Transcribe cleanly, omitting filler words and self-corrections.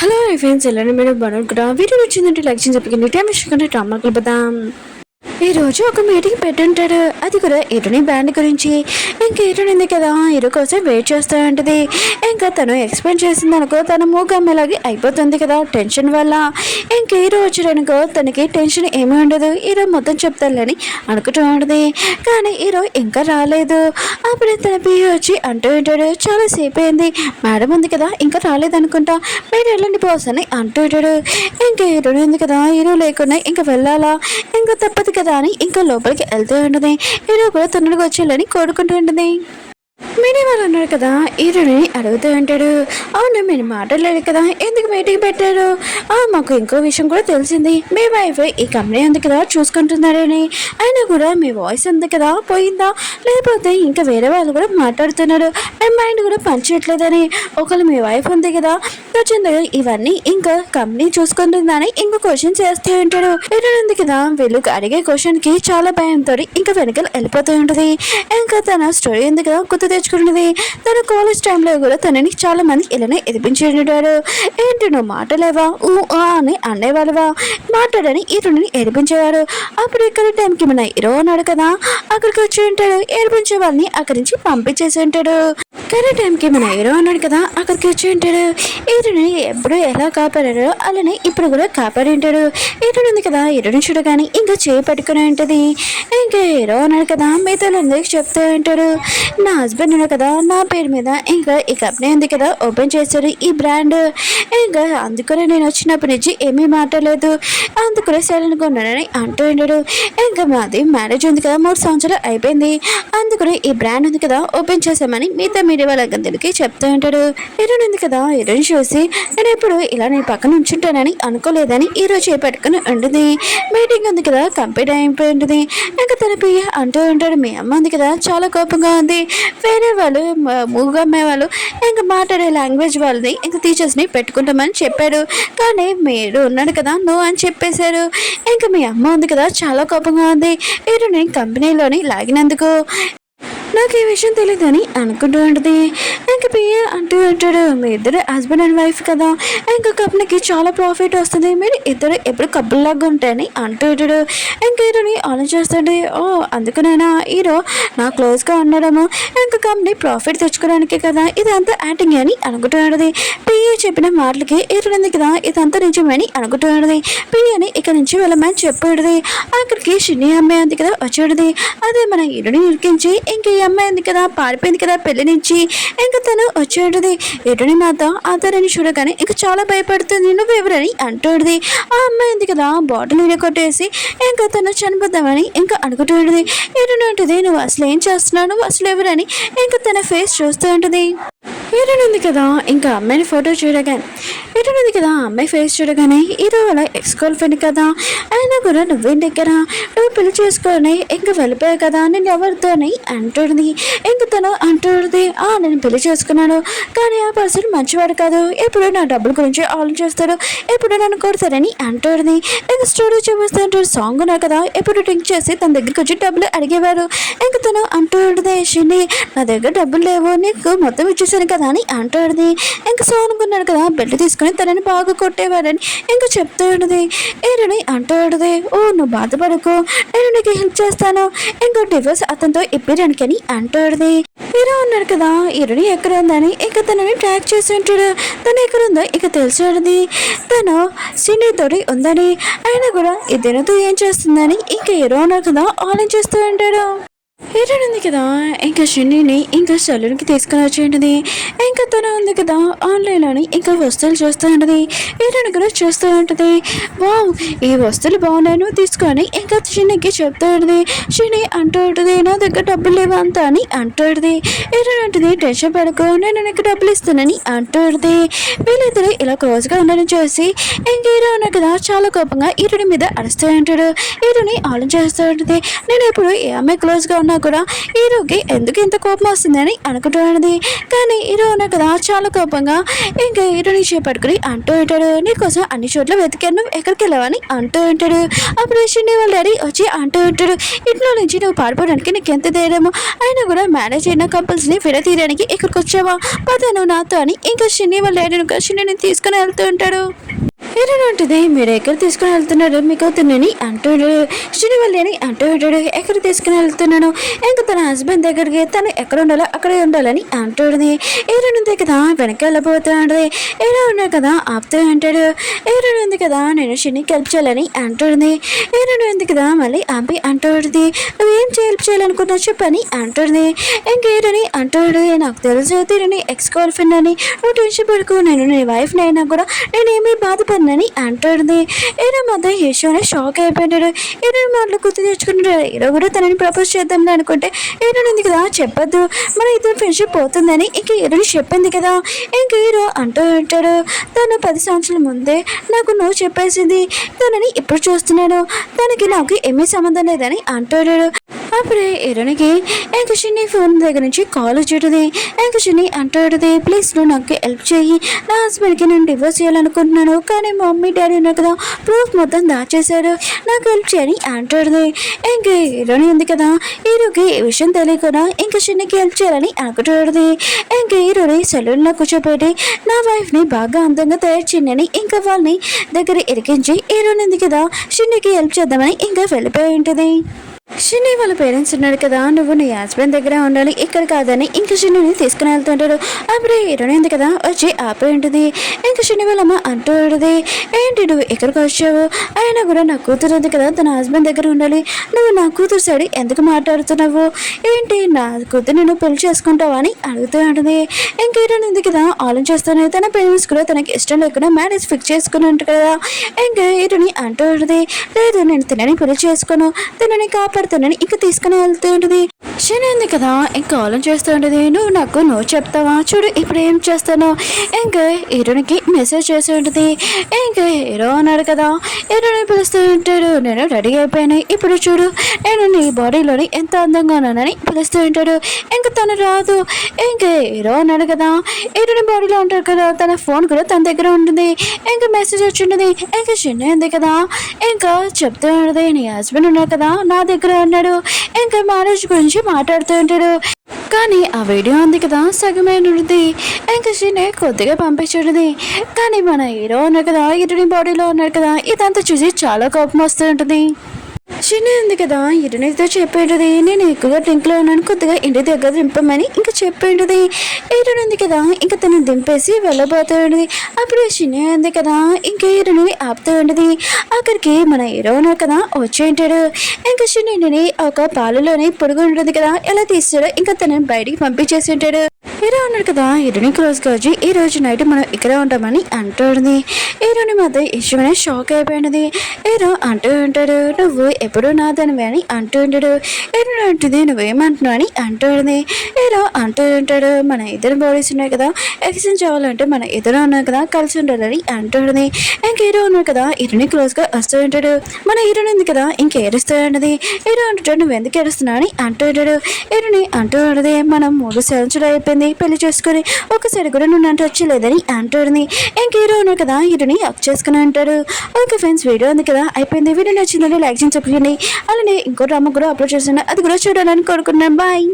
Hello friends, ఎలా మీరు బాగున్నారు? వీడియో నచ్చిందంటే లైక్ చేసి చెప్పండి. టైం ఇష్టం డ్రామా కలుపుదాం. ఈ రోజు ఒక మీటింగ్ పెట్టుంటాడు. అది కూడా ఇరుని బ్యాండ్ గురించి. ఇంక ఇరునింది కదా, ఇరు కోసం వెయిట్ చేస్తూ ఉంటుంది. ఇంకా తను ఎక్స్ప్లెయిన్ చేసింది అనుకో, తను మూగమ్మలాగే అయిపోతుంది కదా టెన్షన్ వల్ల. ఇంక ఈరో వచ్చాడనుకో, తనకి టెన్షన్ ఏమీ ఉండదు. ఈరో మొత్తం చెప్తాలని అనుకుంటూ ఉంటుంది. కానీ ఈరో ఇంకా రాలేదు. అప్పుడే తన పియ్య వచ్చి అంటూ ఉంటాడు, చాలా సేపు అయింది, మేడం ఉంది కదా ఇంకా రాలేదనుకుంటా, మీరు వెళ్ళండి బాస్ అని అంటూ ఉంటాడు. ఇంకా ఈరో ఉంది కదా, ఈరో లేకుండా ఇంకా వెళ్ళాలా, ఇంకా తప్పదు కదా అని ఇంకా లోపలికి వెళ్తూ ఉంటుంది. ఈరో కూడా తొందరగా వచ్చేయాలని కోరుకుంటూ ఉంటుంది. మీనే వాళ్ళు అన్నారు కదా, ఈరోని అడుగుతూ ఉంటాడు, అవును మీరు మాట్లాడలేదు కదా, ఎందుకు మీటింగ్ పెట్టారు? మాకు ఇంకో విషయం కూడా తెలిసింది, మీ వైఫ్ ఈ కంపెనీ ఉంది కదా చూసుకుంటున్నారని. అయినా కూడా మీ వాయిస్ ఉంది కదా పోయిందా, లేకపోతే ఇంకా వేరే వాళ్ళు కూడా మాట్లాడుతున్నారు, మీ మైండ్ కూడా పనిచేయట్లేదని. ఒకళ్ళు మీ వైఫ్ ఉంది కదా వచ్చింది, ఇవన్నీ ఇంకా కంపెనీ చూసుకుంటుందని ఇంకా క్వశ్చన్ చేస్తూ ఉంటాడు. ఉంది కదా, వీళ్ళు అడిగే క్వశ్చన్కి చాలా భయంతో ఇంకా వెనకాల వెళ్ళిపోతూ ఉంటుంది. ఇంకా తన స్టోరీ ఉంది కదా గుర్తు తెచ్చుకున్నది. తన కాలేజ్ టైంలో కూడా తనని చాలా మంది ఇలానే ఎదిపించేటారు. ఏంటి నువ్వు మాటలేవా అని అనేవాళ్ళవా, మాట్లాడని ఈరుని ఏడిపించేవారు. అప్పుడు ఇక్కడ టైంకి మన హీరో ఉన్నాడు కదా, అక్కడికి వచ్చి ఉంటాడు. ఏడిపించే వాళ్ళని అక్కడి నుంచి పంపించేసి ఉంటాడు. కానీ టైంకి మన హీరో ఉన్నాడు కదా, అక్కడికి వచ్చి ఉంటాడు. ఈరుని ఎప్పుడు ఎలా కాపాడారో అలానే ఇప్పుడు కూడా కాపాడి ఉంటాడు. ఈరుని ఉంది కదా, ఈరుని చూడగానే ఇంకా చేయి పట్టుకుని ఉంటుంది. ఇంకా హీరో ఉన్నాడు కదా, మిగతా అందరికి చెప్తూ ఉంటాడు, నా హస్బెండ్ ఉన్నాడు కదా నా పేరు మీద ఇంకా ఈ కంపెనీ ఉంది కదా ఓపెన్ చేశాడు ఈ బ్రాండ్. ఇంకా అందుకనే నేను వచ్చినప్పటి నుంచి ఏమీ మాట్లాడలేదు, అందుకనే సైలెంట్గా ఉన్నానని అంటూ ఉంటాడు. ఇంకా మాది మ్యారేజ్ ఉంది కదా 3 సంవత్సరాలు అయిపోయింది, అందుకనే ఈ బ్రాండ్ ఉంది కదా ఓపెన్ చేసామని మిగతా మీడియా వాళ్ళందరికీ చెప్తూ ఉంటాడు. హీరోయిన్ ఉంది కదా, హీరోయిన్ చూసి నేను ఎప్పుడు ఇలా నేను పక్కన ఉంచుంటానని అనుకోలేదని ఈరోజు చేపట్టుకుని ఉంటుంది. మీటింగ్ ఉంది కదా కంప్లీట్ అయిపోయి ఉంటుంది. ఇంకా తన పియ్య అంటూ ఉంటాడు, మీ అమ్మ ఉంది కదా చాలా కోపంగా ఉంది, వేరే వాళ్ళు మూగమ్మే వాళ్ళు ఇంకా మాట్లాడే లాంగ్వేజ్ వాళ్ళని ఇంకా టీచర్స్ని పెట్టుకుంటామని చెప్పాడు, కానీ మీరు ఉన్నాడు కదా నువ్వు అని చెప్పేశారు. ఇంకా మీ అమ్మ ఉంది కదా చాలా కోపంగా ఉంది, మీరు నేను కంపెనీలోని లాగినందుకు నాకు ఈ విషయం తెలియదని అనుకుంటూ ఉంటుంది. ఇంకా పియ్య అంటూ ఉంటాడు, మీ ఇద్దరు హస్బెండ్ అండ్ వైఫ్ కదా, ఇంకా కంపెనీకి చాలా ప్రాఫిట్ వస్తుంది, మీరు ఇద్దరు ఎప్పుడు కబ్బుల్లాగా ఉంటాయని అంటూ ఉంటాడు. ఇంకా హీరోని ఆలోచిస్తుంటే, అందుకనైనా హీరో నా క్లోజ్గా ఉండడము ఇంకా కంపెనీ ప్రాఫిట్ తెచ్చుకోవడానికే కదా ఇదంతా యాక్టింగ్ అని అనుకుంటూ ఉంటుంది. పియ్య చెప్పిన మాటలకి హీరోని కదా ఇదంతా నిజమని అనుకుంటూ ఉంటుంది. పియ్యని ఇక్కడ నుంచి వెళ్ళమని చెప్పేది. అక్కడికి చిన్ని అమ్మాయి ఉంది కదా వచ్చేది. అదే మన హీరోని ఇరికించి ఇంక ఈ అమ్మాయి ఉంది కదా పారిపోయింది కదా పెళ్లి నుంచి, ఇంకా తను వచ్చేది. ఎటుని మాత అతనిని చూడగానే ఇంకా చాలా భయపడుతుంది, నువ్వు ఎవరని అంటుంది. ఆ అమ్మాయి ఉంది కదా బాటిల్ కొట్టేసి ఇంకా తను చనిపోద్దామని ఇంకా అనుకుంటూ ఉంటుంది. ఎటుని ఉంటుంది, నువ్వు అసలు ఏం చేస్తున్నావు, నువ్వు అసలు ఎవరని ఇంకా తన ఫేస్ చూస్తూ ఉంటుంది. హీరోయిన్ ఉంది కదా ఇంకా అమ్మాయిని ఫోటో చూడగానే హీరోయిన్ ఉంది కదా అమ్మాయి ఫేస్ చూడగానే హీరో వాళ్ళ ఎక్స్ గర్ల్ ఫ్రెండ్ కదా, అయినా కూడా నువ్వేం దగ్గర నువ్వు పెళ్లి చేసుకొని ఇంకా వెళ్ళిపోయావు కదా నేను ఎవరితో అని అంటుంది. ఇంకా తను అంటుంది, నేను పెళ్లి చేసుకున్నాను కానీ ఆ పర్సన్ మంచివాడు కాదు, ఎప్పుడు నా డబ్బుల గురించి ఆలోచిస్తాడు, ఎప్పుడు నన్ను కొడతారని అంటుంది. ఇంకా స్టోరీ చూపిస్తుంటే సాంగ్ ఉన్నారు కదా ఎప్పుడు డ్రింక్ చేసి తన దగ్గరికి వచ్చి డబ్బులు అడిగేవారు. ఇంకా తను అంటూ ఉంటుంది, షిని నా దగ్గర డబ్బులు లేవు నీకు మొత్తం ఇచ్చేసాను కదా అని అంటుంది. ఇంకా సోనుకున్నాడు కదా బెల్ట్ తీసుకుని తనని బాగా కొట్టేవాడని ఇంకా చెప్తూ ఉంటుంది. ఏరుని అంటూ ఉంటుంది, నువ్వు బాధపడకు, నేను నీకు హెల్ప్ చేస్తాను, ఇంకో డివోర్స్ అతనితో ఇప్పించడానికి అని అంటుంది. హీరో ఉన్నాడు కదా హీరోని ఎక్కడ ఉందని ఇంకా తనని ట్రాక్ చేసి ఉంటాడు. తను ఎక్కడ ఉందో ఇక తెలిసి తను సినీతోటి ఉందని, అయినా కూడా ఇద్దరితో ఏం చేస్తుందని ఇంకా హీరో ఉన్నాడు కదా ఆలోచిస్తూ ఉంటాడు. హీరోయిన్ ఉంది కదా ఇంకా షిన్నీని ఇంకా సెలూన్కి తీసుకుని వచ్చి ఉంటుంది. ఇంకా తను ఉంది కదా ఆన్లైన్లోని ఇంకా వస్తువులు చూస్తూ ఉంటుంది. హీరోయిన్ కూడా చూస్తూ ఉంటుంది, వావ్ ఈ వస్తువులు బాగున్నాయి తీసుకొని ఇంకా షిన్నీకి చెప్తూ ఉంటుంది. షిన్నీ అంటూ ఉంటుంది, నా దగ్గర డబ్బులు లేవు అంత అని అంటూ ఉంటుంది. హీరోయిన్ ఉంటుంది, టెన్షన్ పడుకో నేను నీకు డబ్బులు ఇస్తానని అంటూ ఉంటుంది. వీళ్ళిద్దరు ఇలా క్లోజ్గా ఉండడం చూసి ఇంకా హీరో ఉన్నాడు కదా చాలా కోపంగా హీరోయిన్ మీద అరుస్తూ ఉంటాడు. హీరోని ఆలోచిస్తూ ఉంటుంది, నేను ఎప్పుడు ఏ అమ్మాయి క్లోజ్గా ఉన్నా ఉన్నా కూడా హీరోకి ఎందుకు ఇంత కోపం వస్తుందని అనుకుంటున్నది. కానీ హీరో ఉన్నా కదా చాలా కోపంగా ఇంకా హీరోని చేపట్టుకుని అంటూ ఉంటాడు, నీకోసం అన్ని చోట్ల వెతికాను, నువ్వు ఎక్కడికి వెళ్ళావని అంటూ ఉంటాడు. అప్పుడు షిన్ని వాళ్ళ డాడీ వచ్చి అంటూ ఉంటాడు, ఇంట్లో నుంచి నువ్వు పారిపోవడానికి నీకు ఎంత ధైర్యమో, అయినా కూడా మేనేజ్ అయిన కంపల్స్ని విడతీయడానికి ఇక్కడికి వచ్చావా, పదను నాతో అని ఇంకా షిన్ని వాళ్ళ డాడీని షిన్నిని తీసుకుని వెళ్తూ ఉంటాడు. హీరోయిన్ ఉంటుంది, మీరు ఎక్కడ తీసుకుని వెళ్తున్నారు, మీకు అవుతుందని అంటూ ఉంటాడు. షిన్ని వాళ్ళని అంటూ ఉంటాడు, ఎక్కడ తీసుకుని వెళ్తున్నాను, ఇంకా తన హస్బెండ్ దగ్గరికి తను ఎక్కడ ఉండాలో అక్కడే ఉండాలని అంటుంది. హీరోయిన్ ఉంది కదా వెనక వెళ్ళిపోతూ ఉంటుంది. హీరో ఉన్నాడు కదా ఆపుతూ ఉంటాడు. హీరోయిన్ ఉంది కదా నేను షిన్నికి హెల్ప్ చేయాలని అంటుంది. హీరోయిన్ ఉంది కదా మళ్ళీ ఆపి అంటూ ఉంటుంది, నువ్వేం హెల్ప్ చేయాలనుకున్నావు చెప్పని అంటుంది. ఇంకా హీరోని అంటూ ఉంటుంది, నాకు తెలుసు తీరని ఎక్స్ గర్ల్ ఫ్రెండ్ అని, నువ్వు టెన్షన్ పడుకో, నేను నీ వైఫ్ని అయినా కూడా నేనేమీ బాధపడినని అంటుంది. హీరో మాత్రం హీరోనే షాక్ అయిపోయాడు. హీరో మాటలు గుర్తు తెచ్చుకుంటాడు. హీరో కూడా తనని ప్రపోజ్ చేద్దాం అనుకుంటే హీరోని ఉంది కదా చెప్పొద్దు, మన ఇద్దరు ఫ్రెండ్షిప్ పోతుందని ఇంక హీరోని చెప్పింది కదా. ఇంక హీరో అంటూ ఉంటాడు, తను 10 సంవత్సరాల ముందే నాకు నువ్వు చెప్పేసింది, తనని ఇప్పుడు చూస్తున్నాను, తనకి నాకు ఏమీ సంబంధం లేదని అంటాడు. అప్పుడే హీరోనికి ఇంక షిన్ని ఫోన్ దగ్గర నుంచి కాల్ వచ్చేటది. ఇంక షిన్ని అంటాడుది, ప్లీజ్ నువ్వు నాకు హెల్ప్ చేయి, నా హస్బెండ్కి నేను డివోర్స్ చేయాలనుకుంటున్నాను, కానీ మా మమ్మీ డాడీ ఉన్నారు కదా ప్రూఫ్ మొత్తం దాచేశారు, నాకు హెల్ప్ చేయని అంటాడుది. ఇంక హీరోని ఉంది కదా హీరోకి ఈ విషయం తెలియకుండా ఇంక షిన్నికి హెల్ప్ చేయాలని అనుకుంటాడుది. ఇంక హీరోని సెలూన్లో కూర్చోబెట్టి నా వైఫ్ని బాగా అందంగా తయారు చేయని ఇంకా వాళ్ళని దగ్గర ఇరికించి హీరోని ఉంది కదా షిన్నికి హెల్ప్ చేద్దామని ఇంకా వెళ్ళిపోయి ఉంటుంది. షిన్ని వాళ్ళ పేరెంట్స్ ఉన్నారు కదా, నువ్వు నీ హస్బెండ్ దగ్గర ఉండాలి, ఇక్కడ కాదని ఇంకా షిన్నిని తీసుకుని వెళ్తుంటాడు. అప్పుడు హీరోయిన్ ఉంది కదా వచ్చి ఆపి ఉంటుంది. ఇంకా షిన్ని వాళ్ళమ్మ అంటూ ఉంటుంది, ఏంటి నువ్వు ఎక్కడికి వచ్చావు, అయినా కూడా నా కూతురు ఉంది కదా తన హస్బెండ్ దగ్గర ఉండాలి, నువ్వు నా కూతురు సైడ్ ఎందుకు మాట్లాడుతున్నావు, ఏంటి నా కూతురు నేను పెళ్లి చేసుకుంటావా అని అడుగుతూ ఉంటుంది. ఇంక హీరోయిన్ ఉంది కదా ఆలోచిస్తాను, తన పేరెంట్స్ కూడా తనకి ఇష్టం లేకుండా మ్యారేజ్ ఫిక్స్ చేసుకుని ఉంటారు కదా. ఇంకా హీరోని అంటూ ఉంటుంది, లేదు నేను తినని పెళ్లి చేసుకోను, తినని కాపాడుతానని ఇంకా తీసుకుని వెళ్తూ ఉంటుంది. షిన్ని ఉంది కదా ఇంకా ఆలోచిస్తూ ఉంటుంది, నువ్వు చెప్తావా, చూడు ఇప్పుడు ఏం చేస్తాను. ఇంకా హీరోనికి మెసేజ్ చేస్తూ ఉంటుంది. ఇంకా హీరో అన్నాడు కదా హీరోని పిలుస్తూ ఉంటాడు, నేను రెడీ అయిపోయాను, ఇప్పుడు చూడు నేను నీ బాడీలోని ఎంత అందంగా ఉన్నానని పిలుస్తూ ఉంటాడు. ఇంకా తను రాదు. ఇంకా హీరో అన్నాడు కదా హీరోని బాడీలో ఉంటాడు కదా, తన ఫోన్ కూడా తన దగ్గర ఉంటుంది. ఇంకా మెసేజ్ వచ్చి ఉంటుంది. ఇంకా షిన్ని ఉంది కదా ఇంకా చెప్తూ ఉంటుంది, నీ హస్బెండ్ ఉన్నాడు కదా నా దగ్గర ఉన్నాడు, ఇంకా మ్యారేజ్ గురించి మాట్లాడుతూ ఉంటాడు. కానీ ఆ వీడియో ఉంది కదా సగమే ఉంటుంది. ఇంకా షిన్ని కొద్దిగా పంపించుంటుంది. కానీ మన హీరో ఉన్నాడు కదా హీరోని బాడీలో ఉన్నాడు కదా, ఇదంతా చూసి చాలా కోపం వస్తూ ఉంటుంది. షిన్ని ఉంది కదా హీరోనితో చెప్పేంటది, నేను ఎక్కువగా డ్రింక్లో ఉన్నాను, కొద్దిగా ఇంటి దగ్గర దింపమని ఇంకా చెప్పేంటది. హీరోని ఉంది కదా ఇంకా తను దింపేసి వెళ్ళబోతూ ఉంటుంది. అప్పుడు షిన్ని ఉంది కదా ఇంకా హీరోని ఆపుతూ ఉంటుంది. అక్కడికి మన హీరో ఉన్నాడు కదా వచ్చేంటాడు. ఇంకా షిన్నిని ఒక పాలలోని పొడుగు ఉంటుంది కదా ఎలా తీస్తాడో ఇంకా తనని బయటికి పంపించేసి ఉంటాడు. హీరో ఉన్నాడు కదా హీరోని క్లోజ్గా వచ్చి ఈ రోజు నైట్ మనం ఇక్కడే ఉంటామని అంటుంది. హీరోని మాత్రం ఇష్టమైన షాక్ అయిపోయినది. హీరో అంటూ ఉంటాడు, నువ్వు ఎప్పుడు నాదనివే అని అంటూ ఉంటాడు. హీరో అంటుంది, నువ్వేమంటున్నావు అని అంటుంది. హీరో అంటూ ఉంటాడు, మన ఇద్దరు బాడీస్ ఉన్నాయి కదా ఎక్స్చేంజ్ అవ్వాలంటే మన ఇద్దరు ఉన్నాయి కదా కలిసి ఉండాలని అంటుంది. ఇంక హీరో ఉన్నాడు కదా హీరోని క్లోజ్గా వస్తూ ఉంటాడు. మన హీరోని ఉంది కదా ఇంక ఏడుస్తూ ఉంటుంది. హీరో అంటుంటాడు, నువ్వు ఎందుకు ఏడుస్తున్నావు అని అంటూ ఉంటాడు. హీరోని అంటూ ఉంటుంది, మనం 3 సంవత్సరాలు అయిపోయింది పెళ్లి చేసుకుని, ఒకసారి కూడా నువ్వు అంటే వచ్చలేదని అంటుంది. ఇంక హీరో ఉన్నాడు కదా హీరోని హక్ చేసుకుని అంటాడు. ఓకే ఫ్రెండ్స్, వీడియో ఉంది కదా అయిపోయింది. వీడియో నచ్చిందంటే లైక్ చేసి చెప్పండి. అలానే ఇంకో డ్రామా కూడా అప్లోడ్ చేస్తున్నాను, అది కూడా చూడాలని కోరుకున్నాను. బాయ్.